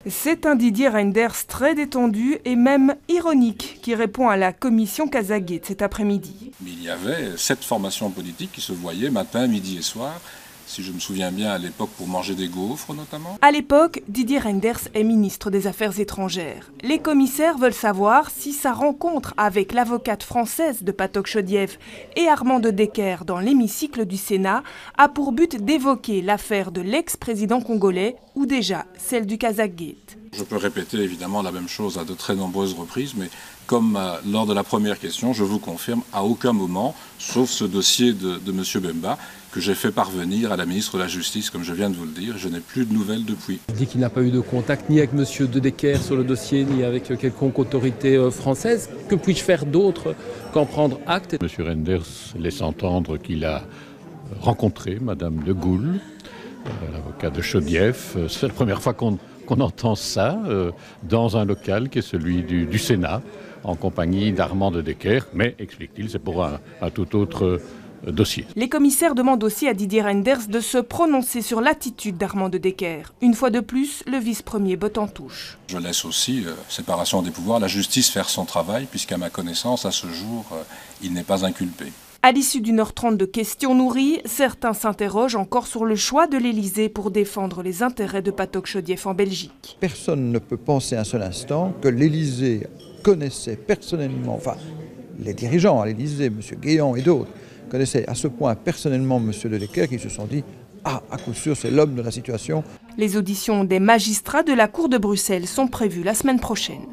C'est un Didier Reynders très détendu et même ironique qui répond à la commission Cassaguet cet après-midi. Il y avait 7 formations politiques qui se voyaient matin, midi et soir, si je me souviens bien à l'époque pour manger des gaufres notamment. À l'époque, Didier Reynders est ministre des Affaires étrangères. Les commissaires veulent savoir si sa rencontre avec l'avocate française de Patok Chodiev et Armand de Decker dans l'hémicycle du Sénat a pour but d'évoquer l'affaire de l'ex-président congolais ou déjà celle du Cassaguet. Je peux répéter évidemment la même chose à de très nombreuses reprises, mais comme lors de la première question, je vous confirme à aucun moment, sauf ce dossier de M. Bemba, que j'ai fait parvenir à la ministre de la Justice, comme je viens de vous le dire. Je n'ai plus de nouvelles depuis. Il dit qu'il n'a pas eu de contact ni avec M. de Decker sur le dossier, ni avec quelconque autorité française. Que puis-je faire d'autre qu'en prendre acte? M. Reynders laisse entendre qu'il a rencontré Mme de Gaulle, l'avocat de Chodiev. C'est la première fois qu'on entend ça dans un local qui est celui du Sénat, en compagnie d'Armand de Decker, mais, explique-t-il, c'est pour un tout autre dossier. Les commissaires demandent aussi à Didier Reynders de se prononcer sur l'attitude d'Armand de Decker. Une fois de plus, le vice-premier botte en touche. Je laisse aussi, séparation des pouvoirs, la justice faire son travail, puisqu'à ma connaissance, à ce jour, il n'est pas inculpé. À l'issue d'une heure 30 de questions nourries, certains s'interrogent encore sur le choix de l'Élysée pour défendre les intérêts de Patok Chodiev en Belgique. Personne ne peut penser un seul instant que l'Élysée connaissait personnellement, enfin les dirigeants à l'Élysée, M. Guéant et d'autres, connaissaient à ce point personnellement M. de Decker qu'ils se sont dit « Ah, à coup sûr, c'est l'homme de la situation ». Les auditions des magistrats de la Cour de Bruxelles sont prévues la semaine prochaine.